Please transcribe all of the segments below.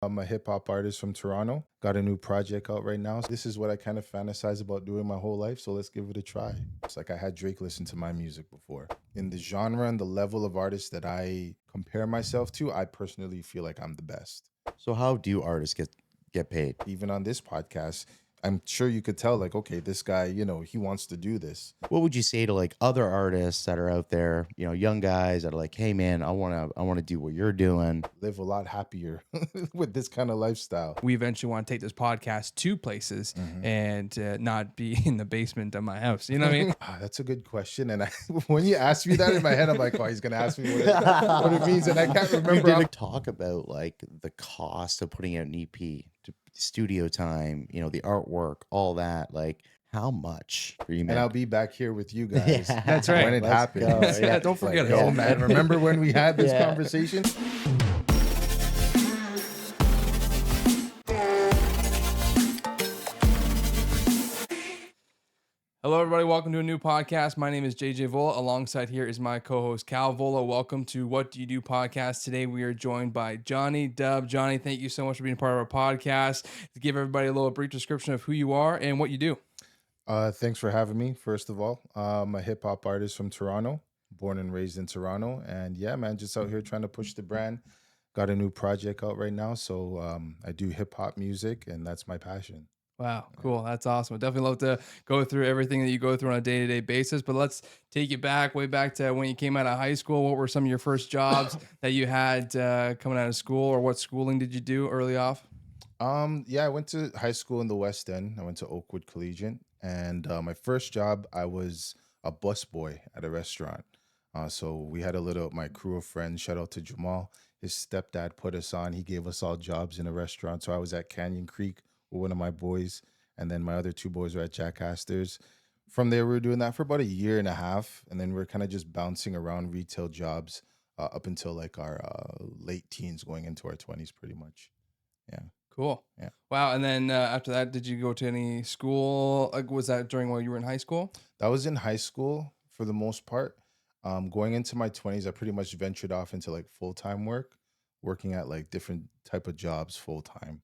I'm a hip hop artist from Toronto. Got a new project out right now. This is what I kind of fantasize about doing my whole life. So let's give it a try. It's like I had Drake listen to my music before. In the genre and the level of artists that I compare myself to, I personally feel like I'm the best. So how do artists get paid? Even on this podcast, I'm sure you could tell, like, okay, this guy, he wants to do this. What would you say to like other artists that are out there, young guys that are like, hey man, I wanna do what you're doing. Live a lot happier with this kind of lifestyle. We eventually want to take this podcast to places and not be in the basement of my house. You know what I mean? That's a good question. And when you ask me that in my head, I'm like, oh, he's going to ask me what it means. And I can't We remember. did talk about like the cost of putting out an EP, to studio time, the artwork, all that. Like how much for you, man? And I'll be back here with you guys. Yeah. That's right. When it Let's happens. go. Yeah, don't forget Like, it. yo, man, remember when we had this Yeah. conversation? Hello, everybody. Welcome to a new podcast. My name is JJ Vola. Alongside here is my co-host Cal Vola. Welcome to What Do You Do podcast. Today we are joined by Johnny Dubb. Johnny, thank you so much for being part of our podcast. To give everybody a little brief description of who you are and what you do. Thanks for having me, first of all. I'm a hip hop artist from Toronto, born and raised in Toronto. And yeah, man, just out here trying to push the brand. Got a new project out right now. So I do hip hop music, and that's my passion. Wow, cool. That's awesome. I'd definitely love to go through everything that you go through on a day-to-day basis, but let's take you way back to when you came out of high school. What were some of your first jobs that you had coming out of school, or what schooling did you do early off? Yeah, I went to high school in the West End. I went to Oakwood Collegiate, and my first job, I was a busboy at a restaurant. So we had my crew of friends. Shout out to Jamal. His stepdad put us on. He gave us all jobs in a restaurant. So I was at Canyon Creek with one of my boys, and then my other two boys were at Jack Astor's. From there, we were doing that for about a year and a half, and then we are kind of just bouncing around retail jobs up until like our late teens, going into our 20s, pretty much. Yeah. Cool. Yeah. Wow. And then after that, did you go to any school? Like, was that during while you were in high school? That was in high school for the most part. Going into my 20s, I pretty much ventured off into like full-time work, working at like different type of jobs full-time.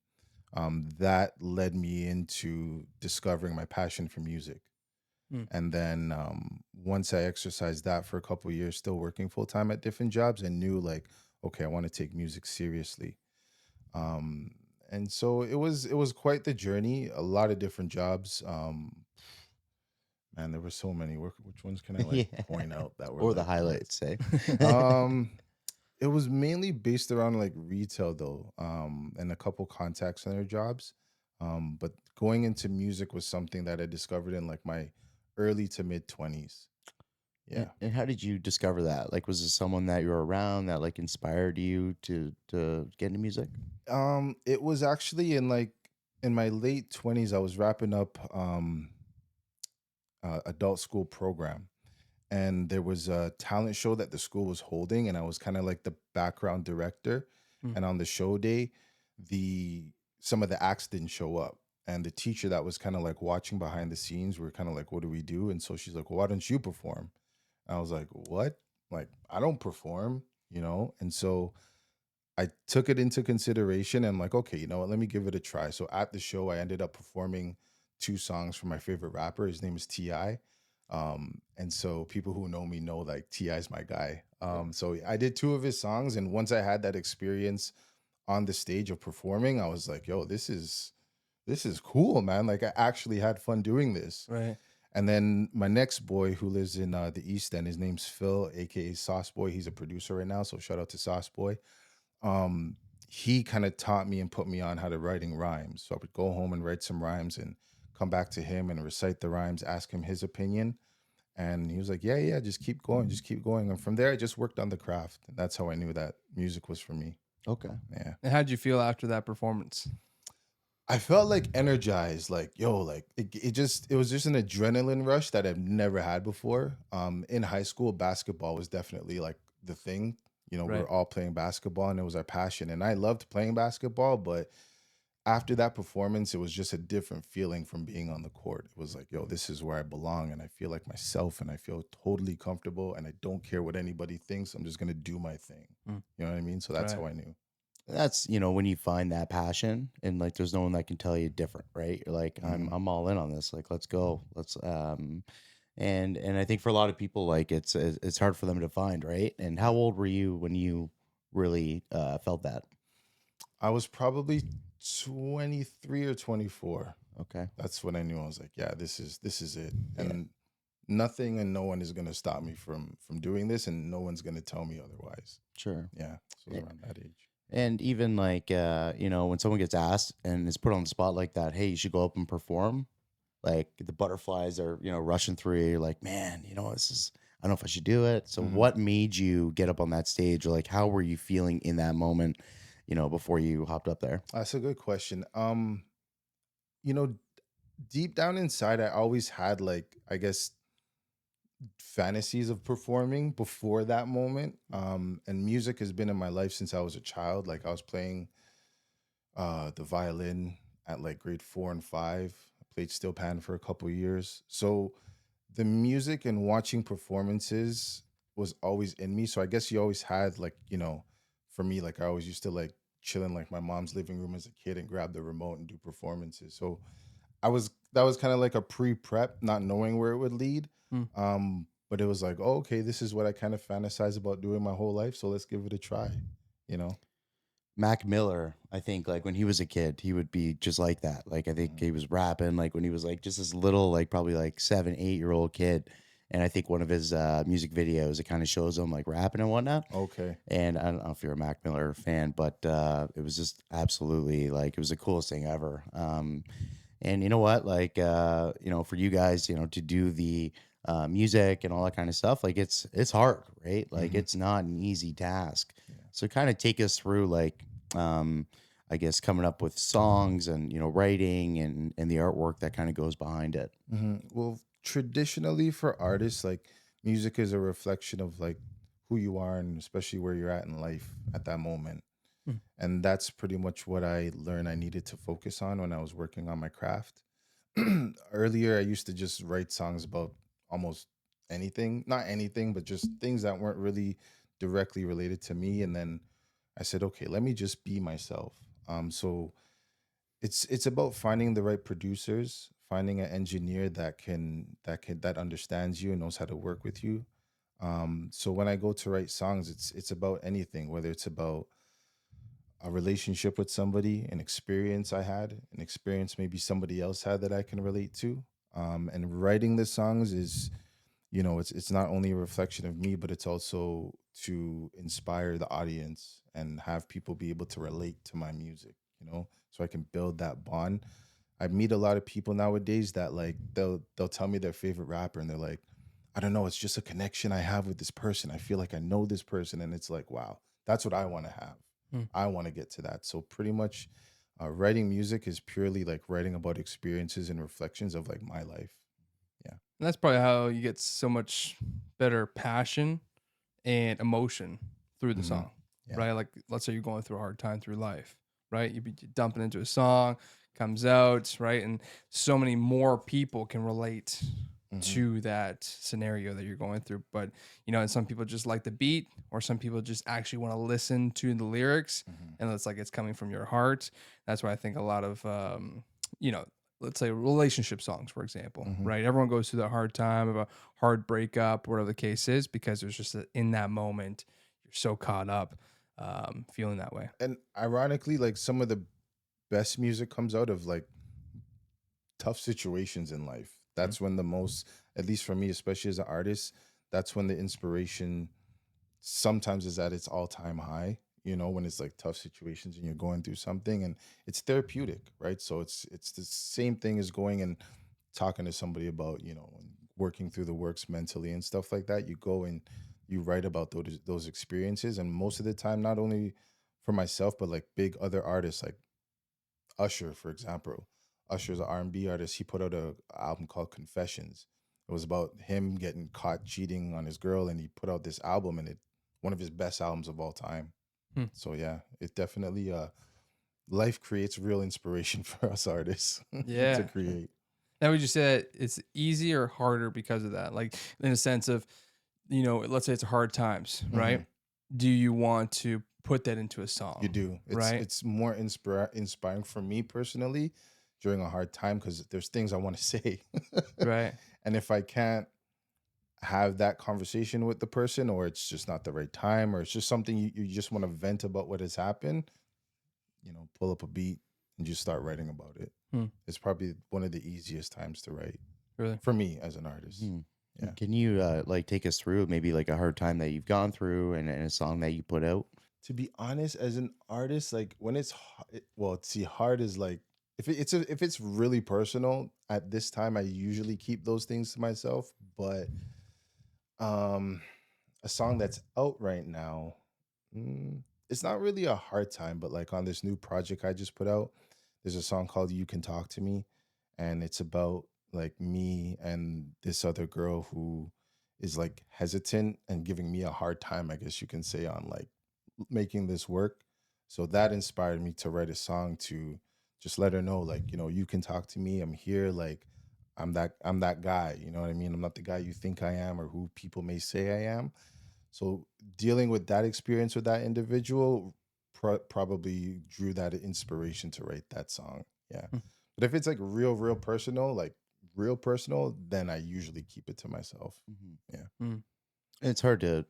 That led me into discovering my passion for music. And then once I exercised that for a couple of years, still working full-time at different jobs, and knew like, okay, I want to take music seriously. And so it was quite the journey, a lot of different jobs. Man, there were so many. Which ones can I point out that were Or the like, highlights, say. It was mainly based around like retail though, and a couple contact center jobs. But going into music was something that I discovered in like my early to mid 20s. Yeah. And how did you discover that? Like, was it someone that you were around that like inspired you to get into music? It was actually in my late 20s. I was wrapping up adult school program, and there was a talent show that the school was holding, and I was kind of like the background director. Mm. And on the show day, some of the acts didn't show up, and the teacher that was kind of like watching behind the scenes, we were kind of like, what do we do? And so she's like, well, why don't you perform? And I was like, what? Like, I don't perform, and so I took it into consideration, and like, okay, you know what, let me give it a try. So at the show, I ended up performing 2 songs from my favorite rapper. His name is T.I. And so people who know me know like T.I. is my guy. So I did 2 of his songs, and once I had that experience on the stage of performing, I was like, yo, this is cool, man. Like I actually had fun doing this. Right. And then my next boy, who lives in the East End, his name's Phil, aka Sauce Boy. He's a producer right now, so shout out to Sauce Boy. He kind of taught me and put me on how to writing rhymes. So I would go home and write some rhymes and come back to him and recite the rhymes, ask him his opinion. And he was like, yeah, just keep going, just keep going. And from there, I just worked on the craft. And that's how I knew that music was for me. Okay. Yeah. And how'd you feel after that performance? I felt like energized, like, yo, like it was just an adrenaline rush that I've never had before. In high school, basketball was definitely like the thing. We Right. were all playing basketball, and it was our passion. And I loved playing basketball, but after that performance, it was just a different feeling from being on the court. It was like, yo, this is where I belong, and I feel like myself, and I feel totally comfortable, and I don't care what anybody thinks. I'm just gonna do my thing. Mm. You know what I mean? So that's Right. how I knew. That's, when you find that passion and like there's no one that can tell you different, right? You're like, I'm Mhm. I'm all in on this. Like, let's go. Let's and I think for a lot of people, like it's hard for them to find, right? And how old were you when you really felt that? I was probably 23 or 24. Okay. That's when I knew. I was like, yeah, this is it. Yeah, And nothing and no one is gonna stop me from doing this, and no one's gonna tell me otherwise. sure. Yeah. So it was around that age. And even like when someone gets asked and is put on the spot like that, hey, you should go up and perform. Like the butterflies are, rushing through you. You're like, man, this is. I don't know if I should do it. So, Mhm. what made you get up on that stage, or like, how were you feeling in that moment? Before you hopped up there. That's a good question. You know, deep down inside, I always had like, I guess, fantasies of performing before that moment. And music has been in my life since I was a child. Like I was playing the violin at like grade 4 and 5. I played steel pan for a couple years. So the music and watching performances was always in me. So I guess you always had like, for me, like I always used to like chill in like my mom's living room as a kid and grab the remote and do performances. So that was kind of like a pre-prep, not knowing where it would lead. Mm. But it was like, oh, okay, this is what I kind of fantasize about doing my whole life. So let's give it a try, you know? Mac Miller, I think, like when he was a kid, he would be just like that. Like I think Mhm. he was rapping like when he was like just this little, like probably like 7, 8 year old kid. And I think one of his music videos, it kind of shows him like rapping and whatnot. Okay. And I don't know if you're a Mac Miller fan, but it was just absolutely like it was the coolest thing ever. And you know what? Like for you guys, to do the music and all that kind of stuff, like it's hard, right? Like Hmm. it's not an easy task. Yeah. So kind of take us through like um I guess coming up with songs and writing and the artwork that kind of goes behind it. Well, traditionally for artists, like music is a reflection of like who you are and especially where you're at in life at that moment. Mm. And that's pretty much what I learned I needed to focus on when I was working on my craft. Earlier, I used to just write songs about almost anything, not anything, but just things that weren't really directly related to me. And then I said, okay, let me just be myself. So it's about finding the right producers, finding an engineer that understands you and knows how to work with you. So when I go to write songs, it's about anything, whether it's about a relationship with somebody, an experience I had, an experience maybe somebody else had that I can relate to. And writing the songs is, it's not only a reflection of me, but it's also to inspire the audience and have people be able to relate to my music, so I can build that bond. I meet a lot of people nowadays that like they'll tell me their favorite rapper and they're like, I don't know, it's just a connection I have with this person. I feel like I know this person, and it's like, wow, that's what I want to have. Mm. I want to get to that. So pretty much, writing music is purely like writing about experiences and reflections of like my life. Yeah. And that's probably how you get so much better passion and emotion through the Hmm. song, Yeah. right? Like, let's say you're going through a hard time through life, right? You be dumping into a song, comes out, right? And so many more people can relate Hmm. to that scenario that you're going through. But, and some people just like the beat, or some people just actually want to listen to the lyrics, Hmm. and it's like it's coming from your heart. That's why I think a lot of, you know, let's say relationship songs, for example, Hmm. right? Everyone goes through that hard time of a hard breakup, whatever the case is, because there's just in that moment, you're so caught up, feeling that way. And ironically, like some of the best music comes out of like tough situations in life. Mm. That's when the most, at least for me, especially as an artist, that's when the inspiration sometimes is at its all-time high, when it's like tough situations and you're going through something, and it's therapeutic, right? So it's the same thing as going and talking to somebody about, and working through the works mentally and stuff like that. You go and you write about those experiences, and most of the time, not only for myself, but like big other artists like Usher, for example. Usher's an R&B artist. He put out a album called Confessions. It was about him getting caught cheating on his girl, and he put out this album, and it one of his best albums of all time. Hmm. So yeah, it definitely life creates real inspiration for us artists to Yeah. create. Now, would you say that it's easier or harder because of that? Like, in a sense of, let's say it's hard times, Hmm. right? Do you want to put that into a You song, do. right? It's more inspiring for me personally during a hard time because there's things I want to say. Right. And if I can't have that conversation with the person, or it's just not the right time, or it's just something you just want to vent about what has happened, pull up a beat and just start writing about it. Hmm. It's probably one of the easiest times to write Really. for me as an artist. Hmm. Yeah. Can you like take us through maybe like a hard time that you've gone through and a song that you put out? To be honest, as an artist, like when well, see, hard is like if it's really personal at this time, I usually keep those things to myself. But um, a song that's out right now, mm, it's not really a hard time. But like on this new project I just put out, there's a song called "You Can Talk to Me," and it's about like me and this other girl who is like hesitant and giving me a hard time, I guess you can say, on like making this work. So that inspired me to write a song to just let her know, like, you can talk to me. I'm here. Like, I'm that guy. You know what I mean? I'm not the guy you think I am or who people may say I am. So dealing with that experience with that individual probably drew that inspiration to write that song. Yeah. Hmm. But if it's like real personal, then I usually keep it to myself. Mhm. Yeah. Mm. It's hard to,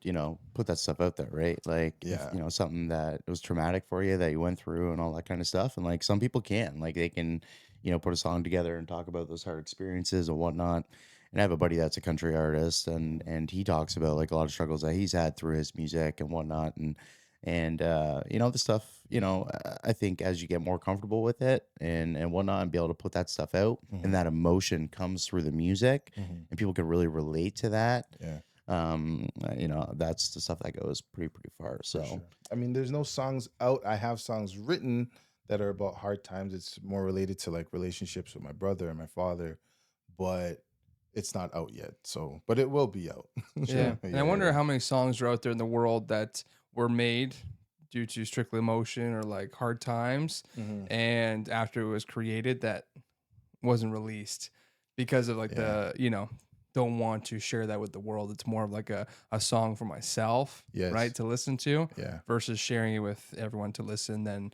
put that stuff out there, right? Like if, Yeah. something that was traumatic for you that you went through and all that kind of stuff. And like some people can, like they can, put a song together and talk about those hard experiences and whatnot. And I have a buddy that's a country artist and he talks about like a lot of struggles that he's had through his music and whatnot. And the stuff, I think as you get more comfortable with it and whatnot and be able to put that stuff out Hmm. and that emotion comes through the music Hmm. and people can really relate to that. Yeah. That's the stuff that goes pretty far. For So sure. I mean, there's no songs out. I have songs written that are about hard times. It's more related to like relationships with my brother and my father, but it's not out yet. So, but it will be out. Yeah. Yeah, And I yeah, wonder how many songs are out there in the world that were made due to strictly emotion or like hard times. yeah. And after it was created, that wasn't released because of like Yeah. don't want to share that with the world. It's more of like a song for myself, right, Yes. to listen to Yeah. versus sharing it with everyone to listen, then,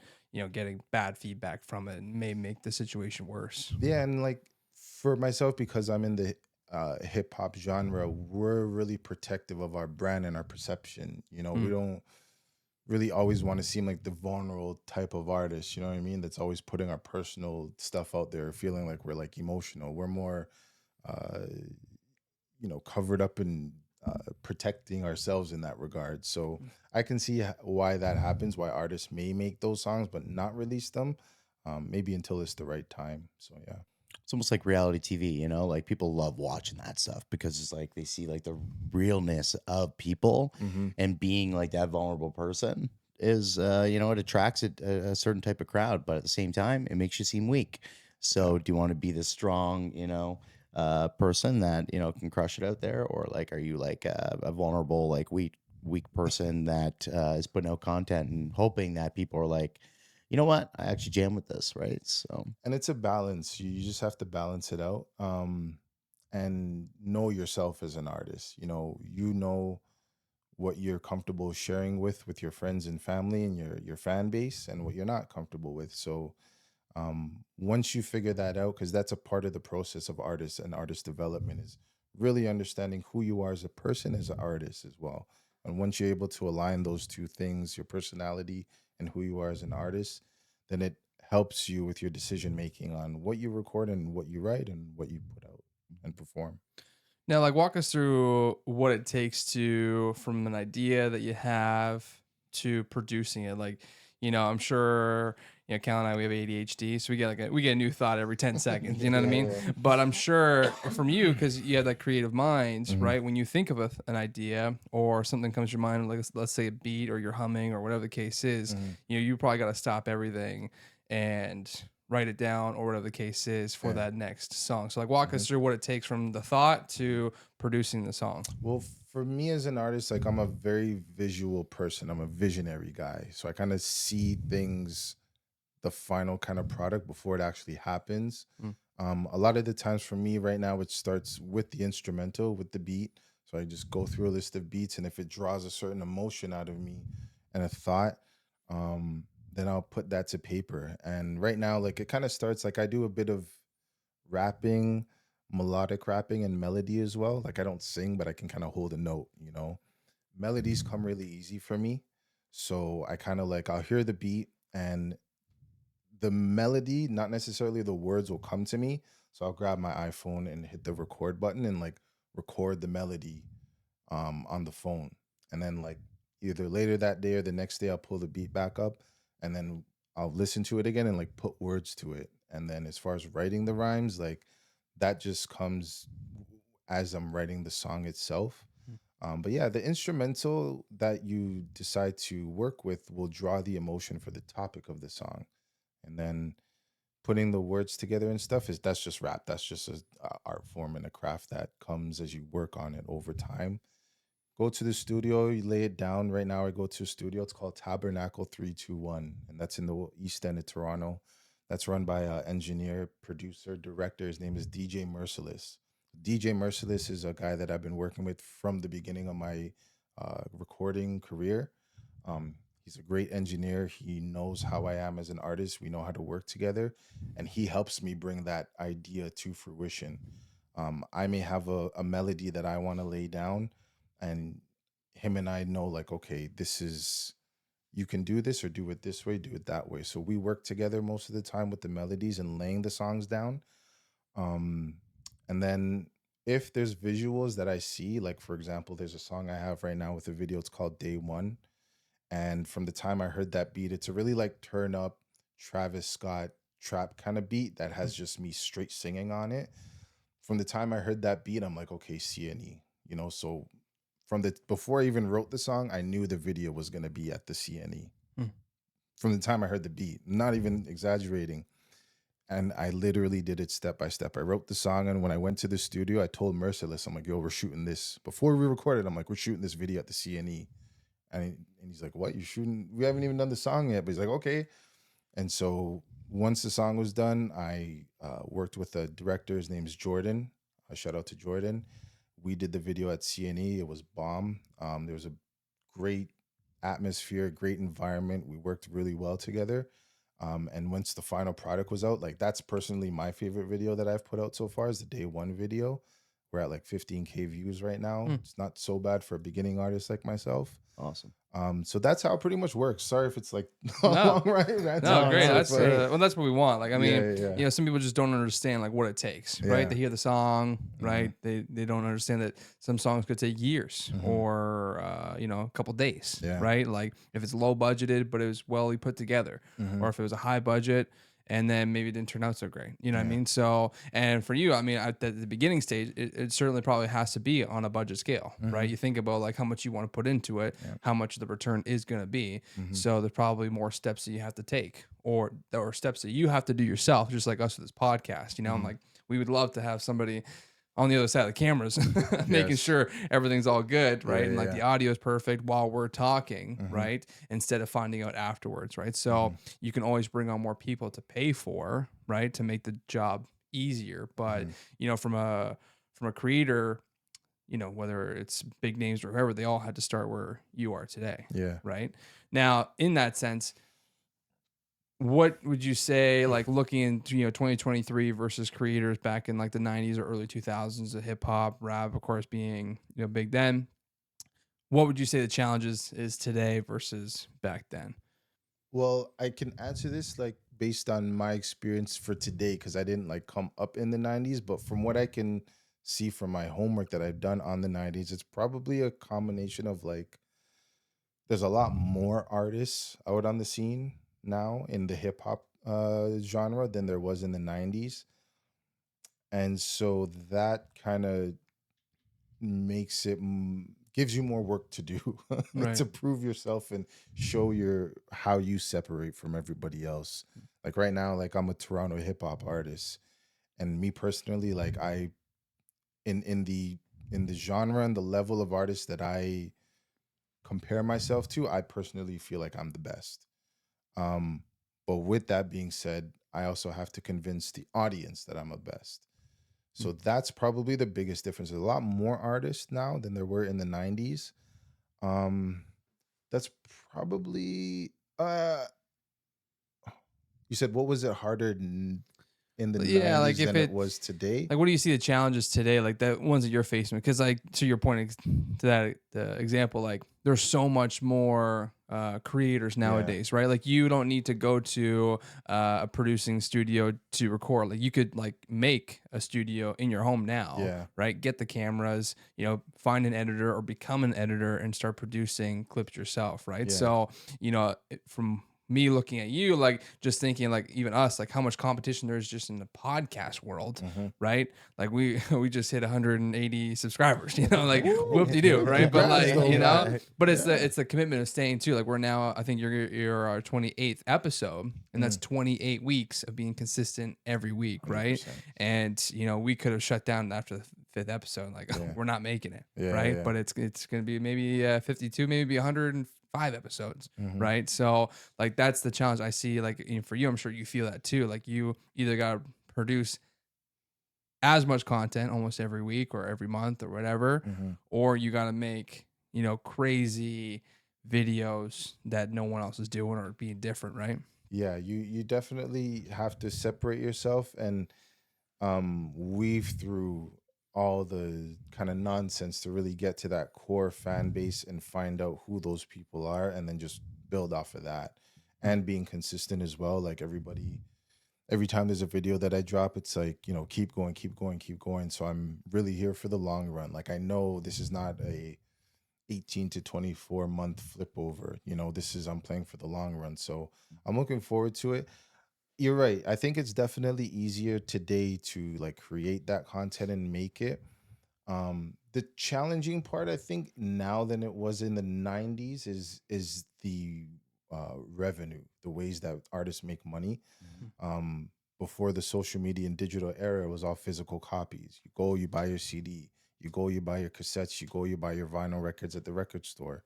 getting bad feedback from it may make the situation worse. Yeah. And like for myself, because I'm in the hip hop genre, we're really protective of our brand and our perception. We Mm. don't really always want to seem like the vulnerable type of artist, you know what I mean? That's always putting our personal stuff out there, feeling like we're like emotional. We're more, uh, covered up and protecting ourselves in that regard. So I can see why that happens, why artists may make those songs but not release them, maybe until it's the right time. So yeah. it's almost like reality TV, like people love watching that stuff because it's like they see like the realness of people Mm-hmm. and being like that vulnerable person is, it attracts a certain type of crowd, but at the same time, it makes you seem weak. Yeah. So do you want to be the strong, person that, can crush it out there? Or like, are you like a vulnerable, like weak person that is putting out content and hoping that people are like, you know what? I actually jam with this, right? So, And it's a balance. You just have to balance it out, and know yourself as an artist. You know what you're comfortable sharing with your friends and family and your fan base, and what you're not comfortable with. So once you figure that out, because that's a part of the process of artists and artist development, is really understanding who you are as a person, as an artist as well. And once you're able to align those two things, your personality and who you are as an artist, then it helps you with your decision making on what you record and what you write and what you put out and perform. Now, like, walk us through what it takes to from an idea that you have to producing it. Like, I'm sure, Cal and I, we have ADHD, so we get a new thought every 10 seconds. You know what I Yeah, mean? yeah. But I'm sure from you, because you have that creative mind, Mhm. right? When you think of an idea or something comes to your mind, like let's say a beat or you're humming or whatever the case is, Mhm. you probably got to stop everything and write it down or whatever the case is for Yeah. that next song. So like walk us Mhm. through what it takes from the thought to producing the song. Well, for me as an artist, like I'm a very visual person. I'm a visionary guy. So I kind of see things, the final kind of product before it actually happens. Mm. A lot of the times for me right now, it starts with the instrumental, with the beat. So I just go through a list of beats, and if it draws a certain emotion out of me and a thought, Um, then I'll put that to paper. And right now, like it kind of starts like I do a bit of rapping, melodic rapping, and melody as well. Like I don't sing, but I can kind of hold a note, you know. Melodies come really easy for me. So I kind of like I'll hear the beat and the melody, not necessarily the words will come to me. So I'll grab my iPhone and hit the record button and like record the melody on the phone. And then like either later that day or the next day I'll pull the beat back up and then I'll listen to it again and like put words to it. And then as far as writing the rhymes, like that just comes as I'm writing the song itself. But yeah, the instrumental that you decide to work with will draw the emotion for the topic of the song. And then putting the words together and stuff is that's just rap. That's just a art form and a craft that comes as you work on it over time. Go to the studio, you lay it down. Right now, I go to a studio. It's called Tabernacle 321, and that's in the east end of Toronto. That's run by an engineer, producer, director. His name is DJ Merciless. DJ Merciless is a guy that I've been working with from the beginning of my recording career. He's a great engineer. He knows how I am as an artist. We know how to work together, and he helps me bring that idea to fruition. I may have a melody that I want to lay down, and him and I know like, okay, this is you can do this or do it this way, do it that way. So we work together most of the time with the melodies and laying the songs down. Um, and then if there's visuals that I see, like for example, there's a song I have right now with a video. It's called Day One, and from the time I heard that beat, it's a really like turn up Travis Scott trap kind of beat that has just me straight singing on it. From the time I heard that beat, I'm like, okay, CNE, you know. So from the before I even wrote the song, I knew the video was gonna be at the CNE. Mm. From the time I heard the beat, not even exaggerating. And I literally did it step by step. I wrote the song, and when I went to the studio, I told Merciless, I'm like, yo, we're shooting this. Before we recorded, I'm like, we're shooting this video at the CNE. And he's like, what? You shooting? We haven't even done the song yet. But he's like, okay. And so once the song was done, I worked with a director. His name's Jordan. Shout out to Jordan. We did the video at CNE. It was bomb. There was a great atmosphere, great environment. We worked really well together. And once the final product was out, like that's personally my favorite video that I've put out so far is the Day One video. We're at like 15K views right now. Mm. It's not so bad for a beginning artist like myself. Awesome. So that's how it pretty much works. Sorry if it's like a No. long rant No, No, great. no, That's it's great. well, that's what we want. Like, I mean, yeah, you know, some people just don't understand like what it takes, right? Yeah. They hear the song, Mhm. right? They don't understand that some songs could take years Mhm. or you know, a couple days, Yeah. right? Like if it's low budgeted but it was well put together, Mhm. or if it was a high budget and then maybe it didn't turn out so great. You know what I Yeah. mean? So, and for you, I mean, at the beginning stage, it certainly probably has to be on a budget scale, right? Mhm. You think about like how much you want to put into it, Yeah. how much the return is going to be. Mhm. So there's probably more steps that you have to take or steps that you have to do yourself, just like us with this podcast, you know, and Mhm. like we would love to have somebody on the other side of the cameras making Yes. sure everything's all good, right? Yeah, And yeah, like the yeah. audio is perfect while we're talking, Mhm. right? Instead of finding out afterwards, right? So Mhm. you can always bring on more people to pay for, right? To make the job easier. But Mhm. you know, from a creator, you know, whether it's big names or whoever, they all had to start where you are today, Yeah. right? Now, in that sense, what would you say, like looking into, you know, 2023 versus creators back in like the 90s or early 2000s of hip hop, rap, of course, being, you know, big then? What would you say the challenges is today versus back then? Well, I can answer this like based on my experience for today because I didn't like come up in the 90s, but from what I can see from my homework that I've done on the 90s, it's probably a combination of like there's a lot more artists out on the scene now in the hip hop genre than there was in the 90s. And so that kind of makes it gives you more work to do Right. to prove yourself and show your how you separate from everybody else. Like right now, like I'm a Toronto hip hop artist, and me personally, like I in the genre and the level of artists that I compare myself to, I personally feel like I'm the best. Um, but with that being said, I also have to convince the audience that I'm the best. So that's probably the biggest difference. There's a lot more artists now than there were in the 90s. Um, that's probably Uh, you said what was it harder in the Yeah, like '90s if than it it was today? like what do you see the challenges today, like the ones that you're facing? Because like to your point to that the example, like there's so much more creators Yeah, nowadays, right? Like you don't need to go to a producing studio to record. Like you could like make a studio in your home now, yeah, right? Get the cameras, find an editor or become an editor and start producing clips yourself, right? yeah. So from me looking at you, like just thinking like even us, like how much competition there is just in the podcast world, Mm-hmm. right? Like we just hit 180 subscribers, like whoop de doo, Woo! right? But Congrats, like, though, man. Right. but Yeah. it's the commitment of staying too. Like we're now, I think you're our 28th episode, and that's Mm, 28 weeks of being consistent every week, right? 100%. And we could have shut down after the fifth episode, like Yeah, we're not making it, yeah, right? yeah. But it's gonna be maybe 52, maybe 105 episodes, Mm-hmm. right? So like that's the challenge I see. Like for you, I'm sure you feel that too. Like you either got to produce as much content almost every week or every month or whatever, Mm-hmm. or you got to make crazy videos that no one else is doing or being different, right? Yeah, you definitely have to separate yourself and weave through all the kind of nonsense to really get to that core fan base and find out who those people are and then just build off of that and being consistent as well. Like every time there's a video that I drop, it's like, keep going, keep going, keep going. So I'm really here for the long run. Like I know this is not a 18 to 24 month flip over. This is I'm playing for the long run. So I'm looking forward to it. You're right. I think it's definitely easier today to like create that content and make it. The challenging part, I think, now than it was in the '90s is the revenue, the ways that artists make money. Um, Before the social media and digital era, it was all physical copies. You go, you buy your CD. You go, you buy your cassettes. You go, you buy your vinyl records at the record store.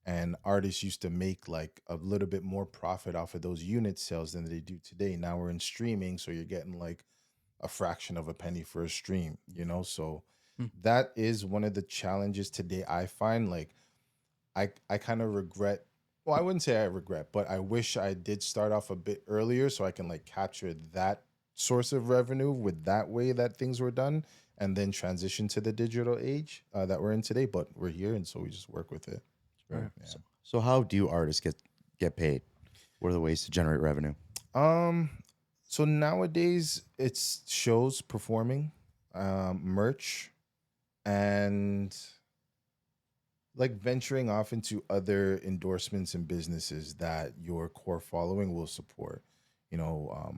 And artists used to make like a little bit more profit off of those unit sales than they do today. Now we're in streaming, so you're getting like a fraction of a penny for a stream. So Mm. that is one of the challenges today I find. Like I kind of regret, well, I wouldn't say I regret, but I wish I did start off a bit earlier so I can like capture that source of revenue with that way that things were done and then transition to the digital age that we're in today. But we're here, and so we just work with it. Right. Yeah. So how do artists get paid? What are the ways to generate revenue? Um, so nowadays it's shows, performing, merch, and like venturing off into other endorsements and businesses that your core following will support. You know,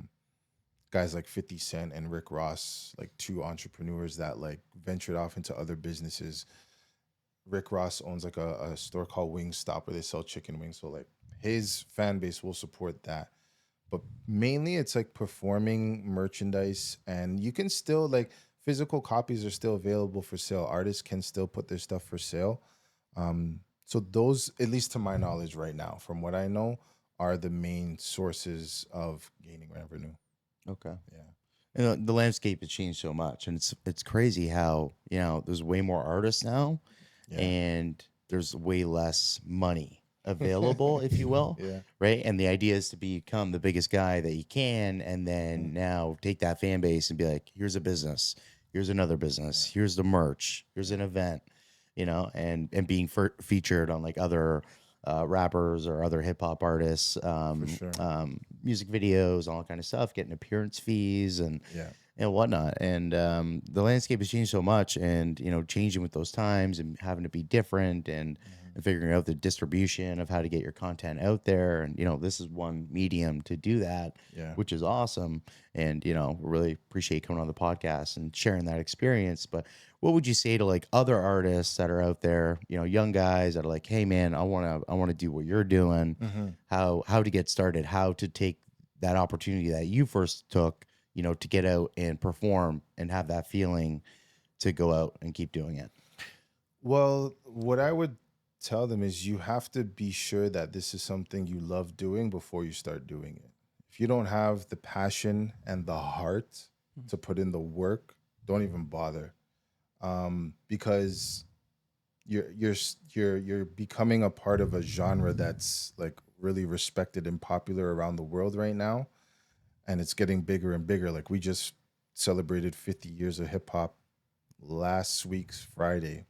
guys like 50 Cent and Rick Ross, like two entrepreneurs that like ventured off into other businesses. Rick Ross owns like a store called Wingstop where they sell chicken wings. So like his fan base will support that. But mainly it's like performing merchandise, and you can still like physical copies are still available for sale. Artists can still put their stuff for sale. So those, at least to my knowledge right now, from what I know, are the main sources of gaining revenue. Okay. Yeah. The landscape has changed so much, and it's crazy how there's way more artists now, Yeah. and there's way less money available, if you will, Yeah. right? And the idea is to become the biggest guy that you can, and then now take that fan base and be like, here's a business, here's another business, here's the merch, here's an event, and being featured on like other rappers or other hip hop artists, For sure. music videos, all that kind of stuff, getting appearance fees Yeah. and whatnot. And the landscape has changed so much, and changing with those times and having to be different, and figuring out the distribution of how to get your content out there. And this is one medium to do that, Yeah. which is awesome. And we really appreciate you coming on the podcast and sharing that experience. But what would you say to like other artists that are out there, young guys that are like, hey man, I wanna do what you're doing, Mm-hmm. how to get started, how to take that opportunity that you first took, to get out and perform and have that feeling to go out and keep doing it? Well, what I would tell them is you have to be sure that this is something you love doing before you start doing it. If you don't have the passion and the heart to put in the work, don't even bother. Because you're becoming a part of a genre that's like really respected and popular around the world right now, and it's getting bigger and bigger. Like we just celebrated 50 years of hip hop last week's Friday.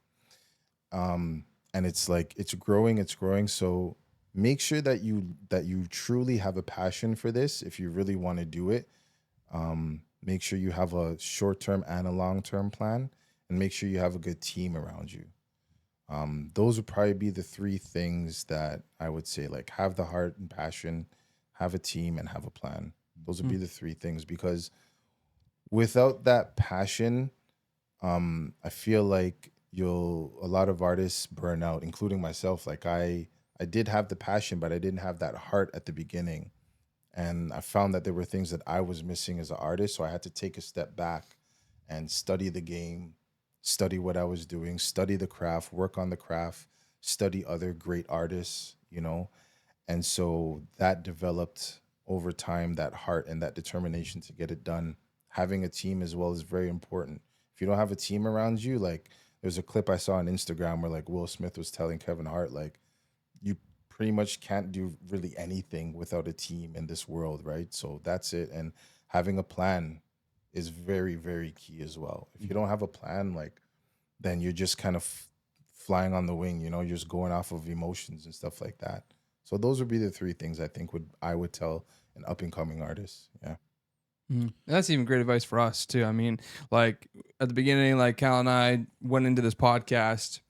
Um, and it's like it's growing. So make sure that you truly have a passion for this if you really want to do it. Make sure you have a short term and a long term plan, and make sure you have a good team around you. Those would probably be the three things that I would say, like have the heart and passion, have a team, and have a plan. Those would be the three things, because without that passion, I feel like you'll a lot of artists burn out, including myself. Like I did have the passion, but I didn't have that heart at the beginning. And I found that there were things that I was missing as an artist. So I had to take a step back and study the game, study what I was doing, study the craft, work on the craft, study other great artists, you know. And so that developed over time, that heart and that determination to get it done. Having a team as well is very important. If you don't have a team around you, like there's a clip I saw on Instagram where like Will Smith was telling Kevin Hart, like, you pretty much can't do really anything without a team in this world, right? So that's it. And having a plan is very, very key as well. If you don't have a plan, like, then you're just kind of flying on the wing, you know, you're just going off of emotions and stuff like that. So those would be the three things I would tell an up and coming artist. Yeah. And that's even great advice for us too. I mean, like at the beginning, like Cal and I went into this podcast,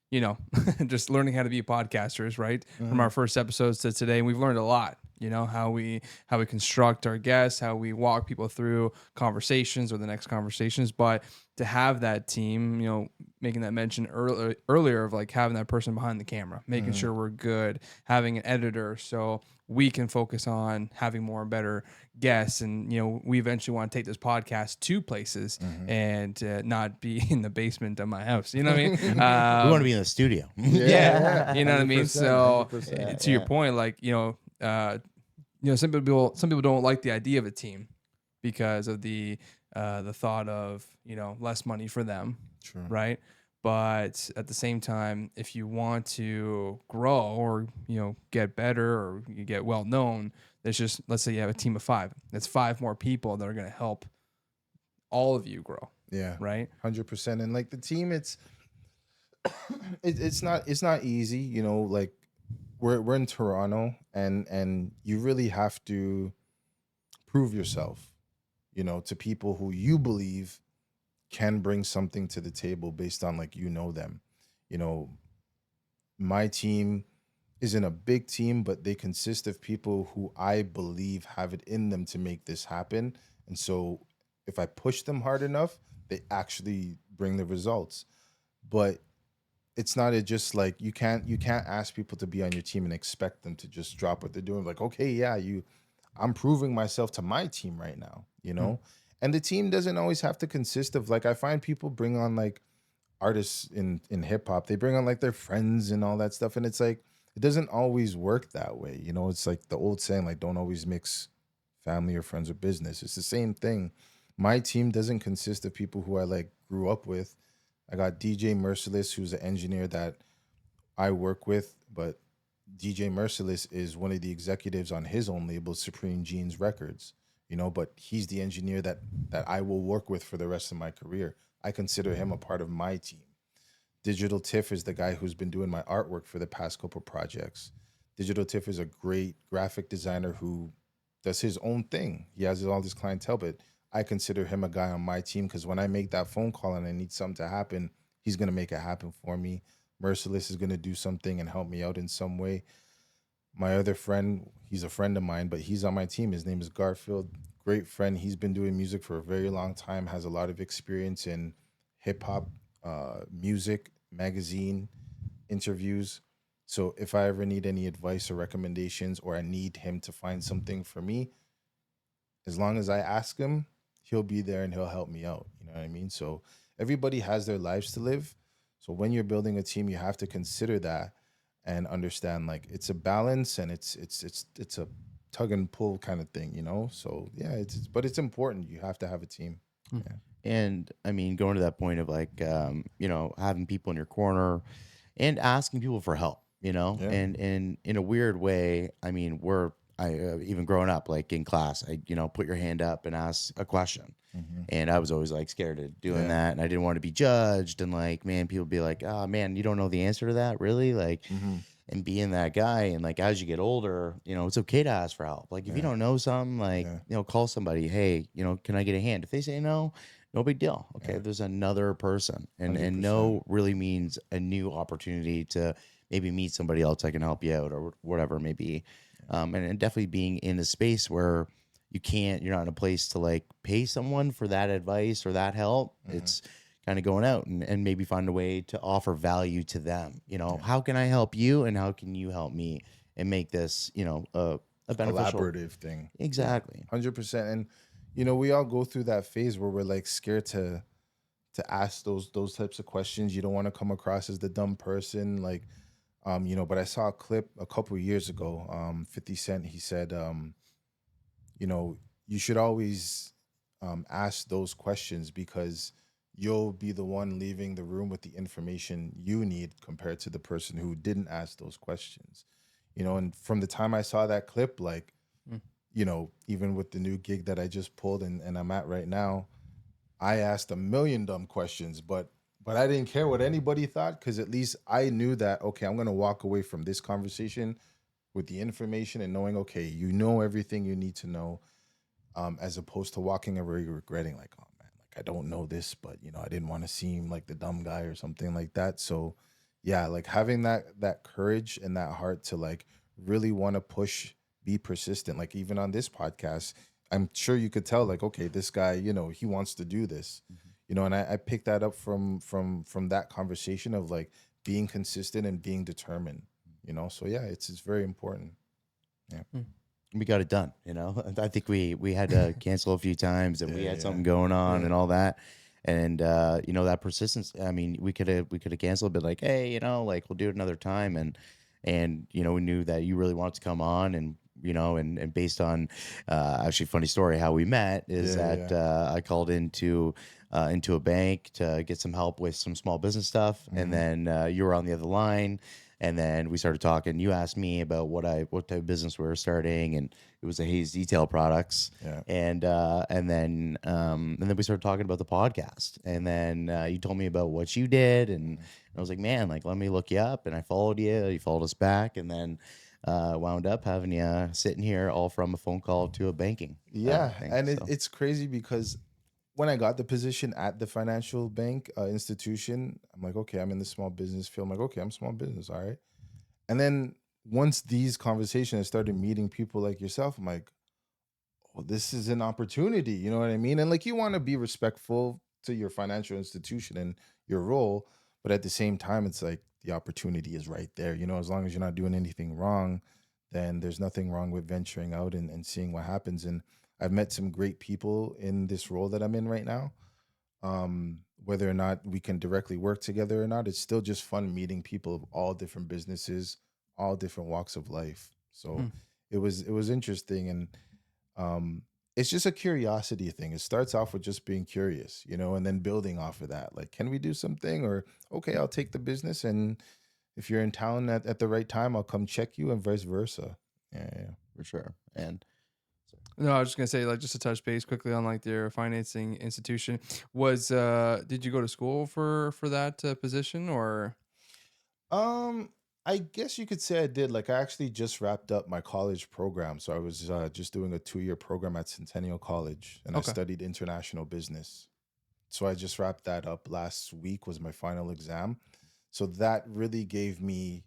you know, just learning how to be podcasters, right? From our first episodes to today, and we've learned a lot. You know, how we construct our guests, how we walk people through conversations or the next conversations. But to have that team, you know, making that mention earlier of like having that person behind the camera, making sure we're good, having an editor, so we can focus on having more and better guests, and you know, we eventually want to take this podcast to places and not be in the basement of my house. You know what I mean? We want to be in the studio. Yeah, you know what I mean. 100%, So 100%. to your point, like you know, some people don't like the idea of a team because of the thought of, you know, less money for them, True. right? But at the same time, if you want to grow or, you know, get better or you get well known, there's just, let's say you have a team of 5. That's 5 more people that are going to help all of you grow, Yeah. right? 100%. And like the team, it's not easy, you know, like we're in Toronto, and you really have to prove yourself, you know, to people who you believe can bring something to the table based on like you know them. You know, my team isn't a big team, but they consist of people who I believe have it in them to make this happen. And so if I push them hard enough, they actually bring the results. But it's not just like you can't ask people to be on your team and expect them to just drop what they're doing. Like, okay, yeah, I'm proving myself to my team right now, you know? And the team doesn't always have to consist of like I find people bring on like artists in hip hop, they bring on like their friends and all that stuff. And it's like it doesn't always work that way. You know, it's like the old saying, like, don't always mix family or friends with business. It's the same thing. My team doesn't consist of people who I like grew up with. I got DJ Merciless, who's an engineer that I work with, but DJ Merciless is one of the executives on his own label, Supreme Jeans Records. You know, but he's the engineer that I will work with for the rest of my career. I consider him a part of my team. Digital Tiff is the guy who's been doing my artwork for the past couple projects. Digital Tiff is a great graphic designer who does his own thing. He has all this clientele, but I consider him a guy on my team because when I make that phone call and I need something to happen, he's gonna make it happen for me. Merciless is gonna do something and help me out in some way. My other friend, he's a friend of mine, but he's on my team. His name is Garfield. Great friend. He's been doing music for a very long time, has a lot of experience in hip hop, music, magazine, interviews. So if I ever need any advice or recommendations, or I need him to find something for me, as long as I ask him, he'll be there and he'll help me out. You know what I mean? So everybody has their lives to live. So when you're building a team, you have to consider that and understand like it's a balance, and it's a tug and pull kind of thing, you know? So yeah, but it's important. You have to have a team. Yeah. And I mean, going to that point of like, you know, having people in your corner and asking people for help. Yeah. and in a weird way, I mean, even growing up, like in class, put your hand up and ask a question. Hmm. And I was always like scared of doing Yeah. that. And I didn't want to be judged. And like, man, people be like, oh man, you don't know the answer to that, really? Like, Hmm. and being that guy. And like, as you get older, it's okay to ask for help. Like, if you Yeah. don't know something, like, Yeah. call somebody, hey, can I get a hand? If they say no, no big deal. Okay, Yeah. there's another person. And 100%. no really means a new opportunity to maybe meet somebody else that can help you out or whatever it may be. And definitely being in a space where you're not in a place to like pay someone for that advice or that help. Hmm. It's kind of going out and maybe find a way to offer value to them. Yeah. How can I help you and how can you help me and make this, a beneficial. Collaborative thing. Yeah. Exactly. 100%. And we all go through that phase where we're like scared to ask those types of questions. You don't want to come across as the dumb person. Like, but I saw a clip a couple years ago. 50 Cent, he said, you know, you should always ask those questions because you'll be the one leaving the room with the information you need compared to the person who didn't ask those questions. And from the time I saw that clip, like, Mm. even with the new gig that I just pulled and I'm at right now, I asked a million dumb questions, but I didn't care what anybody thought because at least I knew that okay, I'm gonna walk away from this conversation with the information and knowing okay, you know everything you need to know, as opposed to walking away regretting like, oh man, like I don't know this, but I didn't want to seem like the dumb guy or something like that. So yeah, like having that courage and that heart to like really want to push, be persistent. Like even on this podcast, I'm sure you could tell like, okay, this guy, he wants to do this. And I picked that up from that conversation of like being consistent and being determined. So yeah, it's very important. Yeah. Mm. We got it done. I think we had to cancel a few times and we Yeah, had yeah. something going on Yeah. and all that. And that persistence, I mean, we could have canceled, but like, hey, like we'll do it another time. And we knew that you really wanted to come on and and based on actually funny story how we met is Yeah, that yeah. I called into a bank to get some help with some small business stuff, and Mhm. then you were on the other line, and then we started talking. You asked me about what type of business we were starting, and it was a Hayes Detail Products, Yeah. and then we started talking about the podcast, and then you told me about what you did, and Mhm. I was like, man, like let me look you up, and I followed you. You followed us back, and then wound up having you sitting here all from a phone call to a banking Yeah, thing. and So it's crazy because when I got the position at the financial bank institution, I'm like, okay, I'm in the small business field. I'm like, okay, I'm small business, all right. And then once these conversations, I started meeting people like yourself. I'm like, well, this is an opportunity. You know what I mean? And like, you want to be respectful to your financial institution and your role, but at the same time, it's like the opportunity is right there. As long as you're not doing anything wrong, then there's nothing wrong with venturing out and seeing what happens. And I've met some great people in this role that I'm in right now. Whether or not we can directly work together or not, it's still just fun meeting people of all different businesses, all different walks of life. So Mm. it was interesting, and it's just a curiosity thing. It starts off with just being curious, and then building off of that. Like, can we do something? Or okay, I'll take the business, and if you're in town at the right time, I'll come check you, and vice versa. Yeah, yeah. for sure, and No, I was just gonna say, like, just to touch base quickly on like their financing institution. Did you go to school for that position or? Um, I guess you could say I did. Like, I actually just wrapped up my college program, so I was just doing a 2-year program at Centennial College, and I Okay. studied international business. So I just wrapped that up last week. Was my final exam, so that really gave me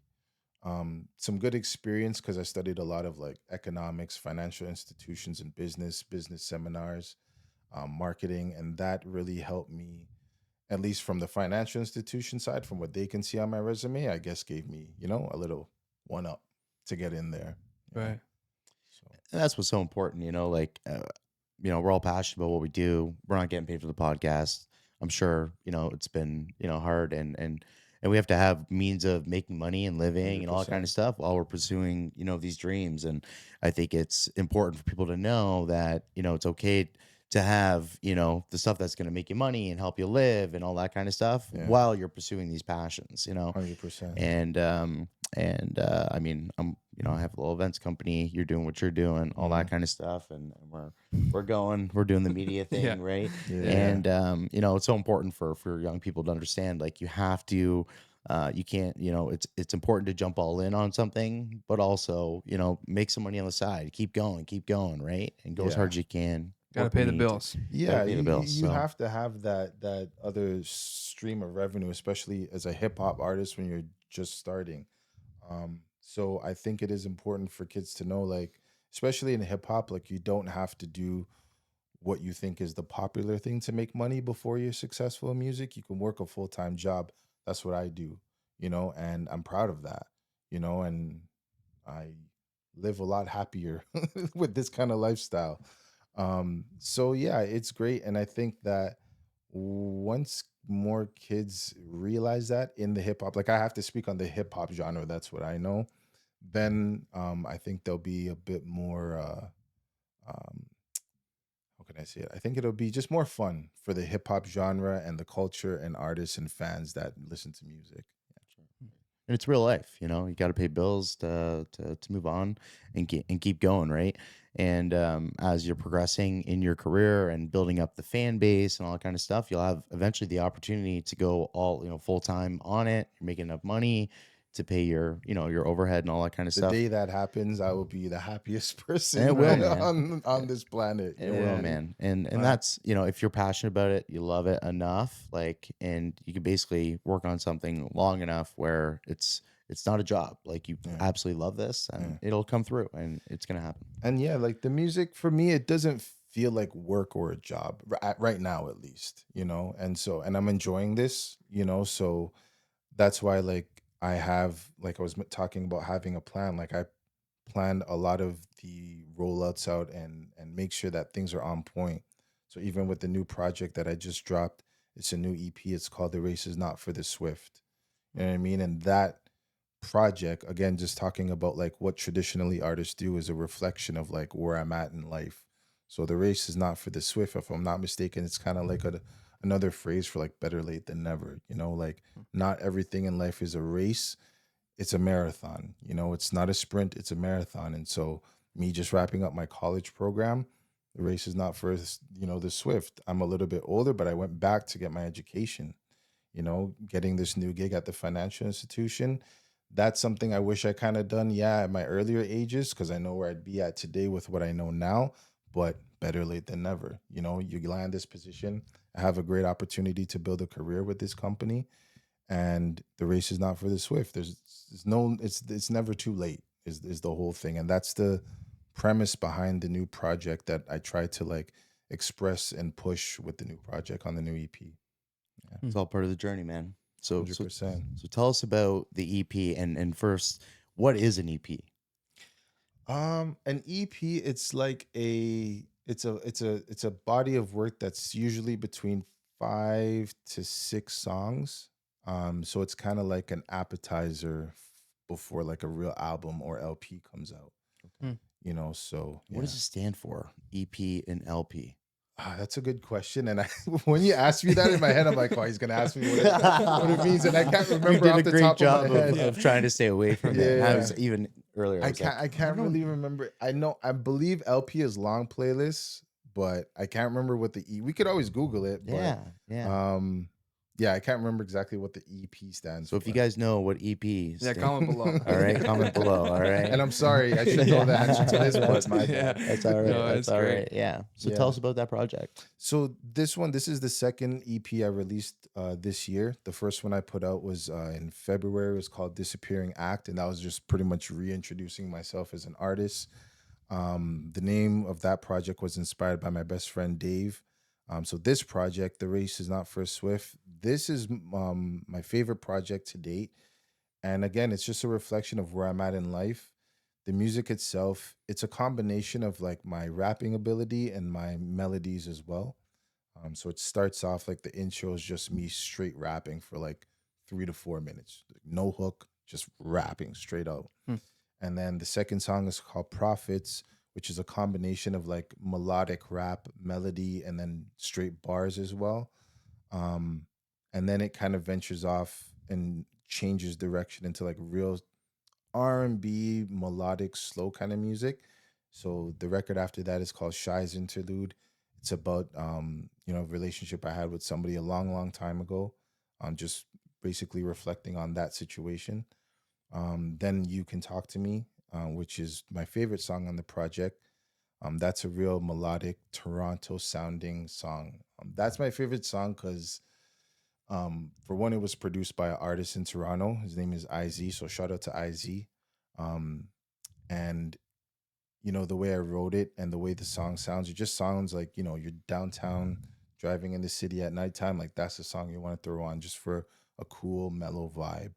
some good experience because I studied a lot of like economics, financial institutions, and business seminars, marketing, and that really helped me at least from the financial institution side, from what they can see on my resume, I guess gave me, a little one up to get in there. Yeah. Right. So And that's what's so important, like, we're all passionate about what we do. We're not getting paid for the podcast. I'm sure, it's been, hard and we have to have means of making money and living and all that kind 100%. of stuff while we're pursuing, these dreams. And I think it's important for people to know that, it's okay to have, the stuff that's going to make you money and help you live and all that kind of stuff Yeah. while you're pursuing these passions. 100%. And And I mean, I have a little events company. You're doing what you're doing, all that kind of stuff, and we're doing the media Yeah. thing, right? Yeah. And it's so important for young people to understand, like, you have to. You can't, it's important to jump all in on something, but also, make some money on the side. Keep going, right? And go as hard Yeah. as you can. Got to Work when pay you the need to. bills. Gotta Yeah, pay you the you bills. you So have to have that other stream of revenue, especially as a hip hop artist when you're just starting. So I think it is important for kids to know, like, especially in hip hop, like you don't have to do what you think is the popular thing to make money before you're successful in music. You can work a full-time job. That's what I do, and I'm proud of that, and I live a lot happier with this kind of lifestyle. So yeah, it's great. And I think that once more kids realize that in the hip hop, like I have to speak on the hip hop genre, that's what I know, then I think there'll be a bit more um how can I say it? I think it'll be just more fun for the hip hop genre and the culture and artists and fans that listen to music. and it's real life. You got to pay bills to move on and keep going, right? And as you're progressing in your career and building up the fan base and all that kind of stuff, you'll have eventually the opportunity to go all, full time on it. You're making enough money to pay your overhead and all that kind of The stuff. day that happens, I will be the happiest And it person will, man. on this planet. It will, Yeah. man. And I, that's, if you're passionate about it, you love it enough, like, and you can basically work on something long enough where it's not a job. Like, you yeah, absolutely love this, and yeah. it'll come through, and it's gonna happen. And yeah, like the music for me, it doesn't feel like work or a job right now, at least, and I'm enjoying this, so that's why, like, I have, like I was talking about having a plan, like I planned a lot of the rollouts out and make sure that things are on point. So even with the new project that I just dropped, it's a new EP. It's called The Race Is Not for the Swift. You know what I mean? And that project, again, just talking about like what traditionally artists do, is a reflection of like where I'm at in life. So the race is not for the swift, if I'm not mistaken. It's kind of like another phrase for like better late than never. Like not everything in life is a race, it's a marathon. It's not a sprint, it's a marathon. And so me just wrapping up my college program, the race is not for the swift. I'm a little bit older, but I went back to get my education. Getting this new gig at the financial institution, that's something I wish I kind of done, yeah, at my earlier ages, because I know where I'd be at today with what I know now. But better late than never. You land this position, I have a great opportunity to build a career with this company, and the race is not for the swift. There's no, it's never too late, is the whole thing. And that's the premise behind the new project that I try to like express and push with the new project on the new EP. Yeah, It's all part of the journey, man. So so 100%. so tell us about the EP, and first, what is an EP? An EP, it's like it's a body of work that's usually between 5 to 6 songs. So it's kind of like an appetizer before like a real album or LP comes out. Hmm. So What yeah. does it stand for? EP and LP. That's a good question. And when you ask me that in my head, I'm like, oh, he's gonna ask me what it means, and I can't You remember did off a the great top of my job of, head. of trying to stay away from it. I Yeah. was even earlier. I I was can't like, I can't don't really remember. I believe LP is long playlist, but I can't remember what the we could always Google it, but Yeah, yeah. um yeah, I can't remember exactly what the EP stands So if you for. guys know what EP Yeah, stand, comment below. all right, comment below. All right. And I'm sorry, I should know the answer to this, but my Yeah. bad. That's all right. No, That's that's all great. right. Yeah. So tell Yeah. us about that project. So this is the second EP I released this year. The first one I put out was in February. It was called Disappearing Act, and that was just pretty much reintroducing myself as an artist. The name of that project was inspired by my best friend Dave. So this project, The Race Is Not for Swift, this is my favorite project to date. And again, it's just a reflection of where I'm at in life. The music itself, it's a combination of like my rapping ability and my melodies as well. So it starts off like the intro is just me straight rapping for like 3 to 4 minutes, no hook, just rapping straight out. Hmm. And then the second song is called Prophets, which is a combination of like melodic rap, melody, and then straight bars as well. Um, and then it kind of ventures off and changes direction into like real R&B, melodic, slow kind of music. So the record after that is called Shy's Interlude. It's about relationship I had with somebody a long, long time ago. Just basically reflecting on that situation. Then You Can Talk to Me, which is my favorite song on the project. That's a real melodic Toronto sounding song. That's my favorite song because for one, it was produced by an artist in Toronto. His name is IZ. So shout out to IZ. Um, and the way I wrote it and the way the song sounds, it just sounds like, you're downtown driving in the city at nighttime. Like that's the song you want to throw on just for a cool, mellow vibe.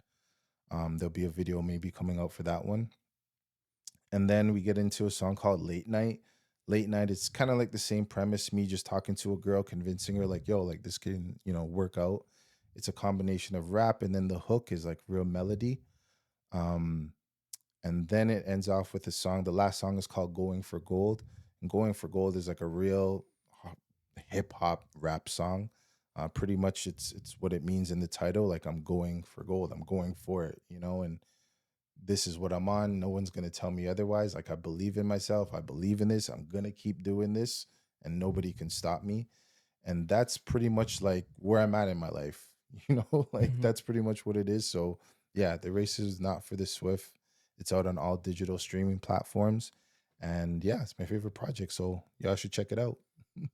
There'll be a video maybe coming out for that one. And then we get into a song called Late Night. Late Night, it's kind of like the same premise, me just talking to a girl, convincing her like, yo, like this can, work out. It's a combination of rap and then the hook is like real melody. Um, and then it ends off with a song. The last song is called Going for Gold. And Going for Gold is like a real hip hop rap song. Pretty much it's what it means in the title. Like I'm going for gold. I'm going for it, and this is what I'm on. No one's gonna tell me otherwise. Like I believe in myself. I believe in this. I'm gonna keep doing this, and nobody can stop me. And that's pretty much like where I'm at in my life. Like Mhm. that's pretty much what it is. So yeah, the race is not for the swift. It's out on all digital streaming platforms, and yeah, it's my favorite project. So y'all should check it out.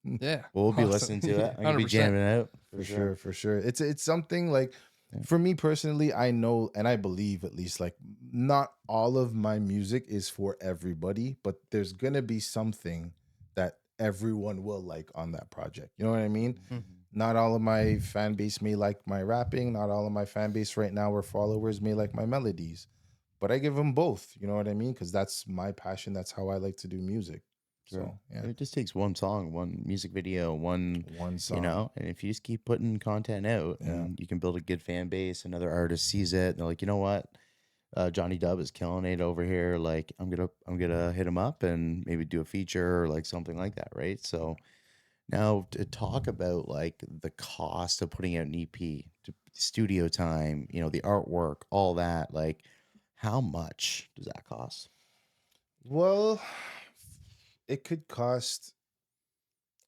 Yeah. We'll be Awesome. listening to it. I'm gonna be 100%. jamming it out For for sure. sure, for sure. It's something like Yeah. for me personally, I know and I believe at least like not all of my music is for everybody, but there's gonna be something that everyone will like on that project. You know what I mean? Mhm. Not all of my fan base may like my rapping, not all of my fan base right now or followers may like my melodies. But I give them both, you know what I mean? Because that's my passion. That's how I like to do music. Sure. So yeah, It just takes one song, one music video, one song. and if you just keep putting content out Yeah. and you can build a good fan base, another artist sees it, they're like, you know what? Johnny Dubb is killing it over here. Like I'm gonna hit him up and maybe do a feature or like something like that, right? So now to talk about like the cost of putting out an EP, to studio time, the artwork, all that, like how much does that cost? Well, it could cost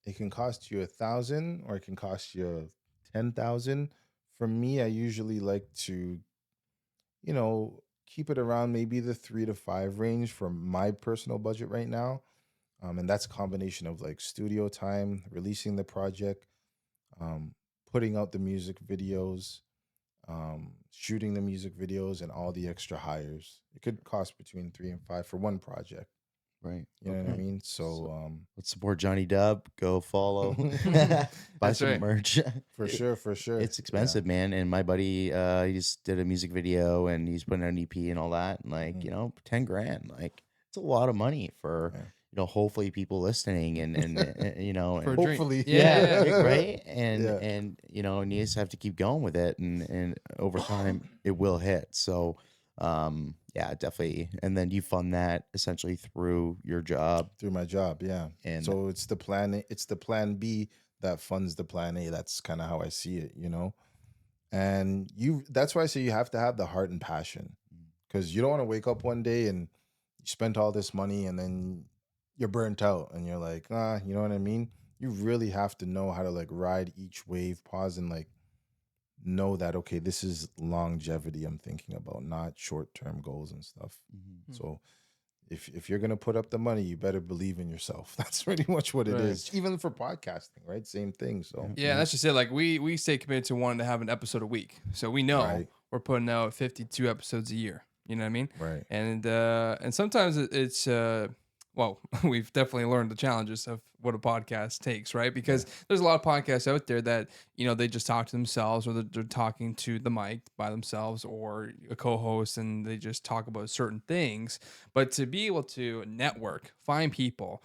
it can cost you 1,000 or it can cost you 10,000. For me, I usually like to, keep it around maybe the 3 to 5 range for my personal budget right now. And that's a combination of like studio time, releasing the project, um, putting out the music videos, shooting the music videos, and all the extra hires. It could cost between 3 and 5 for one project. Right. You know what I Okay. mean? So So, let's support Johnny Dubb. Go follow. Buy That's some right. merch. for It- sure, for sure. it's Yeah. expensive, man. And my buddy, he just did a music video and he's putting out an EP and all that. And like, Mhm. 10 grand. Like, it's a lot of money for, Yeah. hopefully people listening For a and drink. Hopefully. Yeah, yeah, yeah. right. And Yeah. and you just have to keep going with it, and over time it will hit. So, yeah, definitely. And then you fund that essentially through your job, Through my job, yeah. and So it's the plan it's the plan B that funds the plan A. That's kind of how I see it. And that's why I say you have to have the heart and passion. Because you don't want to wake up one day and you spent all this money and then you're burnt out and you're like, you know what I mean? You really have to know how to like ride each wave, pause and like know that okay, this is longevity I'm thinking about, not short-term goals and stuff. Mhm. So if you're gonna put up the money, you better believe in yourself. That's pretty much what it Right. is. Even for podcasting, right? Same thing. So Yeah, that's just it. Like we stay committed to wanting to have an episode a week. So we know right, we're putting out 52 episodes a year. You know what I mean? right. And sometimes it's well, we've definitely learned the challenges of what a podcast takes, right? Yeah. Because there's a lot of podcasts out there that, they just talk to themselves or they're talking to the mic by themselves or a co-host and they just talk about certain things. But to be able to network, find people,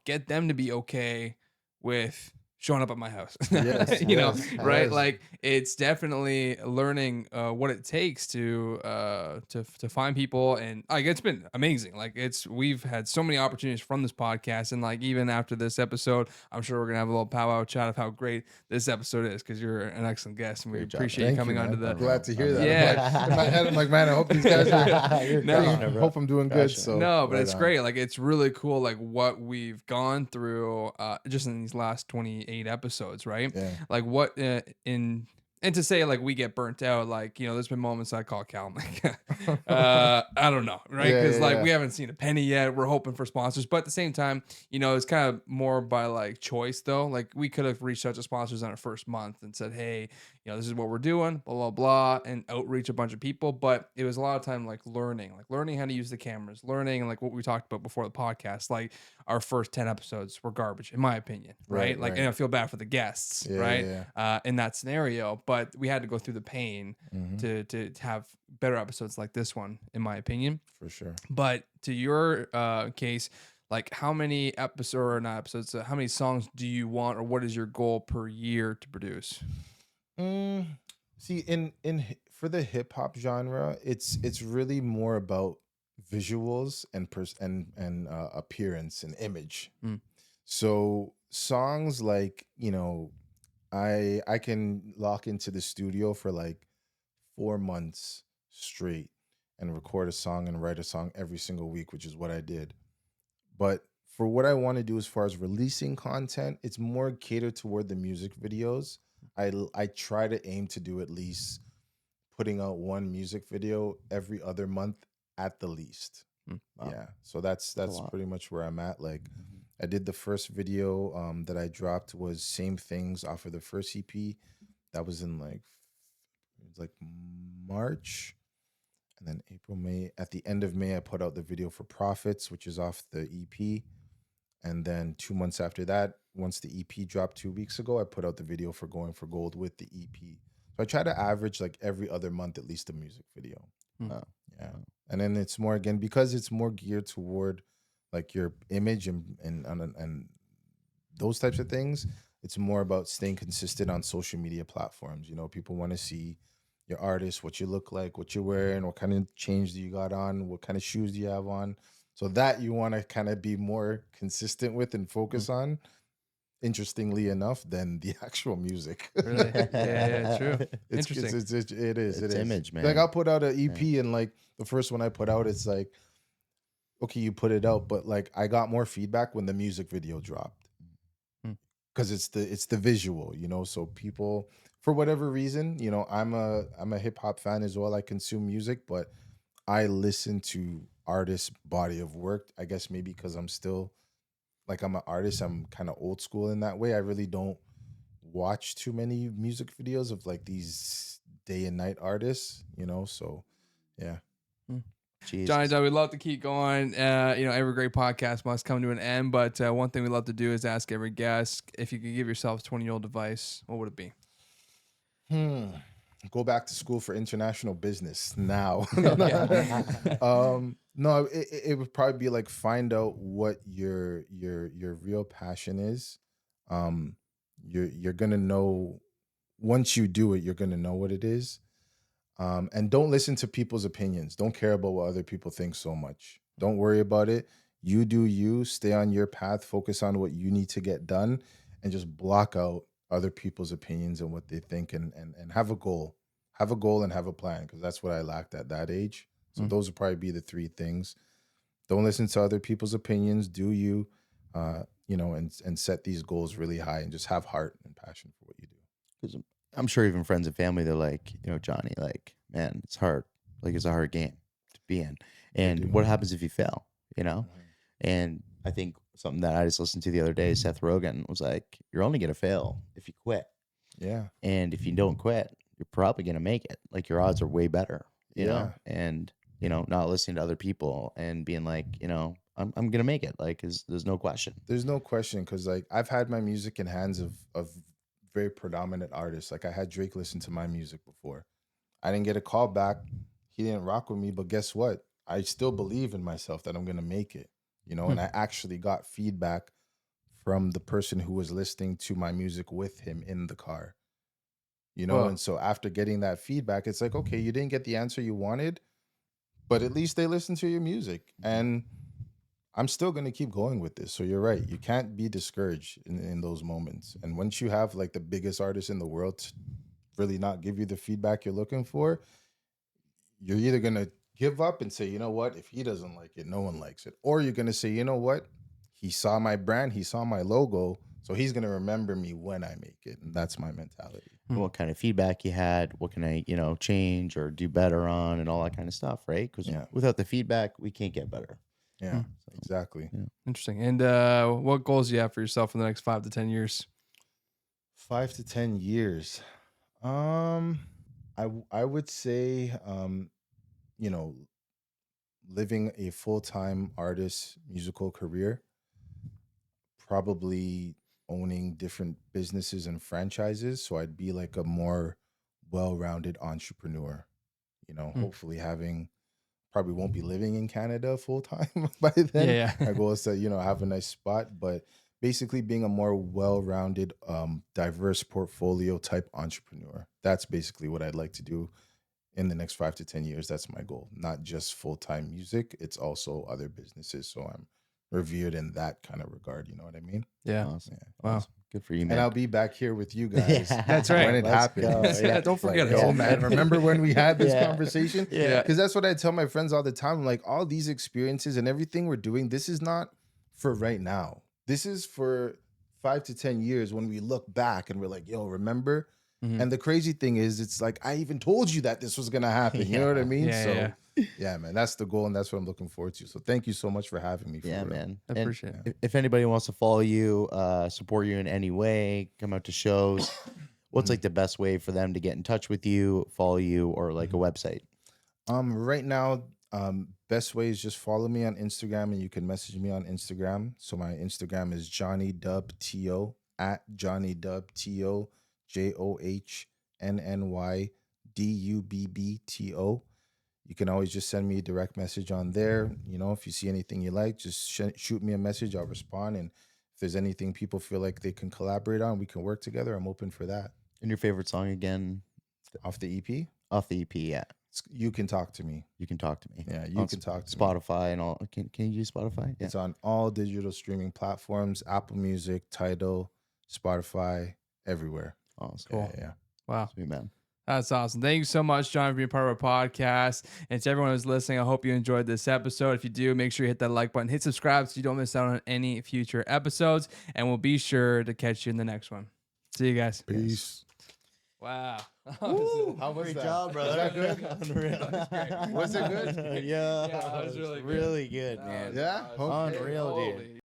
get them to be okay with showing up at my house. Yes, You know, yes, right? yes. Like it's definitely learning what it takes to find people, and like it's been amazing. Like we've had so many opportunities from this podcast, and like even after this episode, I'm sure we're gonna have a little powwow chat of how great this episode is because you're an excellent guest, and we Great job, appreciate you Thank you, coming onto man. the. Glad to hear that. Yeah. In my head, I'm like, man, I hope these guys are. You're No. crushing it, bro. Hope I'm doing good. Crushing it. So No, but right it's on. great. Like it's really cool, like what we've gone through just in these last 28 episodes, right? Yeah. Like what in and to say like we get burnt out, like there's been moments I call Cal, I'm like, I don't know, right? Yeah, Because yeah, like yeah. we haven't seen a penny yet. We're hoping for sponsors, but at the same time, it's kind of more by like choice though. Like we could have reached out to sponsors on our first month and said, hey, this is what we're doing, blah blah blah, and outreach a bunch of people. But it was a lot of time like learning how to use the cameras, learning, and like what we talked about before the podcast. Like our first 10 episodes were garbage, in my opinion, right? Right, Like, right. and I feel bad for the guests, Yeah, right? yeah, In that scenario, but we had to go through the pain Mhm. to have better episodes like this one, in my opinion. For sure. But to your case, like how many episodes or not episodes, how many songs do you want, or what is your goal per year to produce? See, for the hip hop genre, it's really more about visuals and appearance and image. Mm. So songs like I can lock into the studio for like 4 months straight and record a song and write a song every single week, which is what I did. But for what I want to do as far as releasing content, it's more catered toward the music videos. I try to aim to do at least putting out one music video every other month at the least. Wow. Yeah. So that's a lot. pretty much where I'm at. Like I did the first video that I dropped was Same Things off of the first EP. That was in it was like March. And then April, May. At the end of May, I put out the video for Profits, which is off the EP. And then 2 months after that, once the EP dropped 2 weeks ago, I put out the video for Going for Gold with the EP. So I try to average like every other month, at least a music video. Wow. Yeah. And then it's more, again, because it's more geared toward like your image and those types of things. It's more about staying consistent on social media platforms. People want to see your artist, what you look like, what you're wearing, what kind of change do you got on, what kind of shoes do you have on. So that you want to kind of be more consistent with and focus on, interestingly enough, than the actual music. Really? Yeah, true. It's Interesting. it is. It's image, man. Like I'll put out an EP and like the first one I put out, it's like, okay, you put it out, but like I got more feedback when the music video dropped. Because it's the visual, so people, for whatever reason, I'm a hip hop fan as well. I consume music, but I listen to artists' body of work. I guess maybe because I'm still like I'm an artist, I'm kind of old school in that way. I really don't watch too many music videos of like these day and night artists, so yeah. Jesus. Johnny Dubb, we'd love to keep going. Every great podcast must come to an end, but one thing we love to do is ask every guest, if you could give yourself 20-year-old advice, what would it be? Go back to school for international business now. Yeah. No, it would probably be like find out what your real passion is. You're gonna know once you do it, you're gonna know what it is. And don't listen to people's opinions. Don't care about what other people think so much. Don't worry about it. You do you. Stay on your path. Focus on what you need to get done, and just block out other people's opinions and what they think, and have a goal. Have a goal and have a plan, because that's what I lacked at that age. So those would probably be the three things. Don't listen to other people's opinions. Do you, and set these goals really high, and just have heart and passion for what you do. Because I'm sure even friends and family, they're like, Johnny, like, man, it's hard. Like, it's a hard game to be in. And what happens if you fail, And I think something that I just listened to the other day, Seth Rogen was like, you're only going to fail if you quit. Yeah. And if you don't quit, you're probably going to make it. Like, your odds are way better, you know? And, not listening to other people and being like, I'm going to make it. Like, there's no question. There's no question, because like I've had my music in hands of very predominant artists. Like I had Drake listen to my music before. I didn't get a call back. He didn't rock with me, but guess what? I still believe in myself that I'm gonna make it. And I actually got feedback from the person who was listening to my music with him in the car. Whoa. And so after getting that feedback, it's like, okay, you didn't get the answer you wanted, but at least they listened to your music. And I'm still going to keep going with this. So you're right. You can't be discouraged in those moments. And once you have like the biggest artist in the world to really not give you the feedback you're looking for, you're either going to give up and say, you know what, if he doesn't like it, no one likes it. Or you're going to say, you know what, he saw my brand, he saw my logo, so he's going to remember me when I make it. And that's my mentality. What kind of feedback you had, what can I, change or do better on, and all that kind of stuff, right? Because without the feedback, we can't get better. Yeah, exactly. Yeah. Interesting. And what goals do you have for yourself in the next 5 to 10 years? 5 to 10 years. I would say, living a full-time artist musical career, probably owning different businesses and franchises. So I'd be like a more well-rounded entrepreneur, hopefully probably won't be living in Canada full time by then. Yeah. My goal is to, have a nice spot, but basically being a more well-rounded, diverse portfolio type entrepreneur. That's basically what I'd like to do in the next 5 to 10 years. That's my goal. Not just full-time music, it's also other businesses. So I'm revered in that kind of regard. You know what I mean? Yeah. Awesome. Wow. Awesome. Good for you, man. And I'll be back here with you guys. That's right. When it Let's happens. go. Yeah, don't forget it. Oh man, remember when we had this conversation? Yeah. Because that's what I tell my friends all the time. Like, all these experiences and everything we're doing, this is not for right now. This is for 5 to 10 years when we look back and we're like, yo, remember? Mhm. And the crazy thing is, it's like, I even told you that this was going to happen. You know what I mean? Yeah, yeah, man, that's the goal. And that's what I'm looking forward to. So thank you so much for having me. For Yeah, real. man. I appreciate it. If anybody wants to follow you, support you in any way, come out to shows, what's like the best way for them to get in touch with you, follow you, or like a website? Right now, best way is just follow me on Instagram, and you can message me on Instagram. So my Instagram is Johnny Dubb TO, at Johnny Dubb TO, JohnnyDubbto. You can always just send me a direct message on there. If you see anything you like, just shoot me a message. I'll respond. And if there's anything people feel like they can collaborate on, we can work together. I'm open for that. And your favorite song again? Off the EP? Off the EP, yeah. You Can Talk to Me. You Can Talk to Me. Yeah, You Can Talk to Me. Spotify and all. Can you use Spotify? Yeah. It's on all digital streaming platforms, Apple Music, Tidal, Spotify, everywhere. Awesome. Cool. Yeah. Wow. Sweet, man. That's awesome. Thank you so much, John, for being part of our podcast. And to everyone who's listening, I hope you enjoyed this episode. If you do, make sure you hit that like button, hit subscribe so you don't miss out on any future episodes. And we'll be sure to catch you in the next one. See you guys. Peace. Wow. How was Great that? job, brother. Was that good? Unreal. That was great. Was it good? Yeah. Yeah, that was really good. Really good, man. Yeah? That was Unreal, dude. Holy